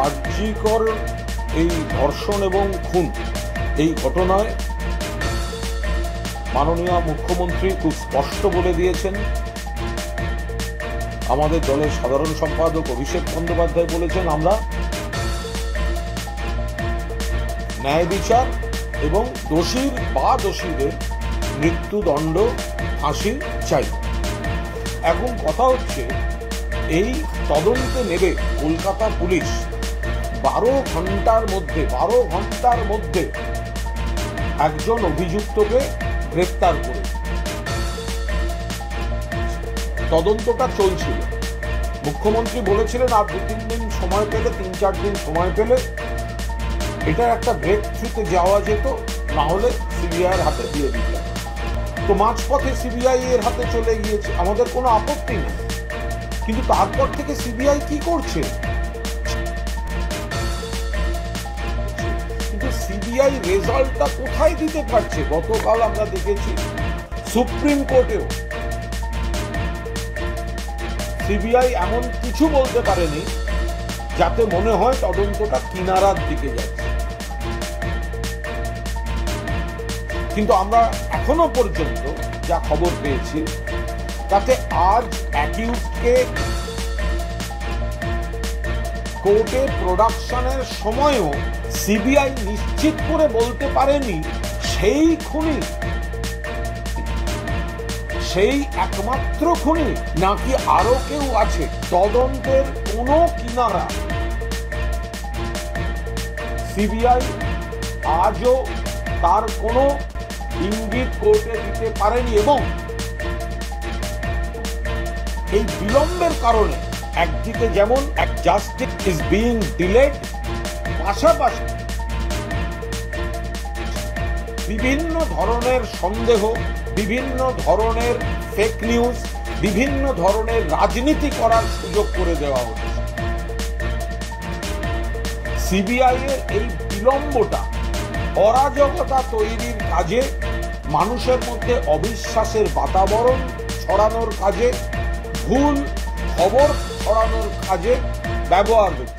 আরজিকর এই ধর্ষণ এবং খুন এই ঘটনায় মাননীয় মুখ্যমন্ত্রী খুব স্পষ্ট বলে দিয়েছেন। আমাদের দলের সাধারণ সম্পাদক অভিষেক বন্দ্যোপাধ্যায় বলেছেন, আমরা ন্যায় বিচার এবং দোষীদের মৃত্যুদণ্ড, ফাঁসি চাই। এখন কথা হচ্ছে, এই তদন্তে নেবে কলকাতা পুলিশ 12 ঘন্টার মধ্যে একজন অভিযুক্তকে গ্রেফতার করে। তদন্তটা চলছিল। মুখ্যমন্ত্রী বলেছিলেন আর 2-3 দিন সময় পেলে, 3-4 দিন সময় পেলে এটা একটা ব্রেক থ্রুতে যাওয়া যেত, না হলে সিবিআইয়ের হাতে দিয়ে দিত। তো মাঝপথে সিবিআই এর হাতে চলে গিয়েছে, আমাদের কোনো আপত্তি নেই। কিন্তু তারপর থেকে সিবিআই কি করছে? কিন্তু সিবিআই রেজাল্টটা কোথায় দিতে পারছে? গতকাল আমরা দেখেছি সুপ্রিম কোর্টেও সিবিআই এমন কিছু বলতে পারেনি যাতে মনে হয় তদন্তটা কিনারার দিকে যাচ্ছে। কিন্তু আমরা এখনো পর্যন্ত যা খবর পেয়েছি তাতে আজ অ্যাকিউজকে কোর্টে প্রোডাকশনের সময়ও সিবিআই নিশ্চিত করে বলতে পারেনি সেই খুনি, সেই একমাত্র খুনি নাকি আরো কেউ আছে। তদন্তের কোনো কিনারা সিবিআই আজও তার কোনো ইঙ্গিত কোর্টে দিতে পারেনি। এবং এই বিলম্বের কারণে একদিকে যেমন জাস্টিস ইজ বিইং ডিলেড, পাশাপাশি বিভিন্ন ধরনের সন্দেহ, বিভিন্ন ধরনের ফেক নিউজ, বিভিন্ন ধরনের রাজনীতি করার সুযোগ করে দেওয়া হচ্ছে। সিবিআই এর এই বিলম্বটা অরাজকতা তৈরির কাজে, মানুষের মধ্যে অবিশ্বাসের বাতাবরণ ছড়ানোর কাজে, ভুল খবর ছড়ানোর কাজে ব্যবহার হচ্ছে।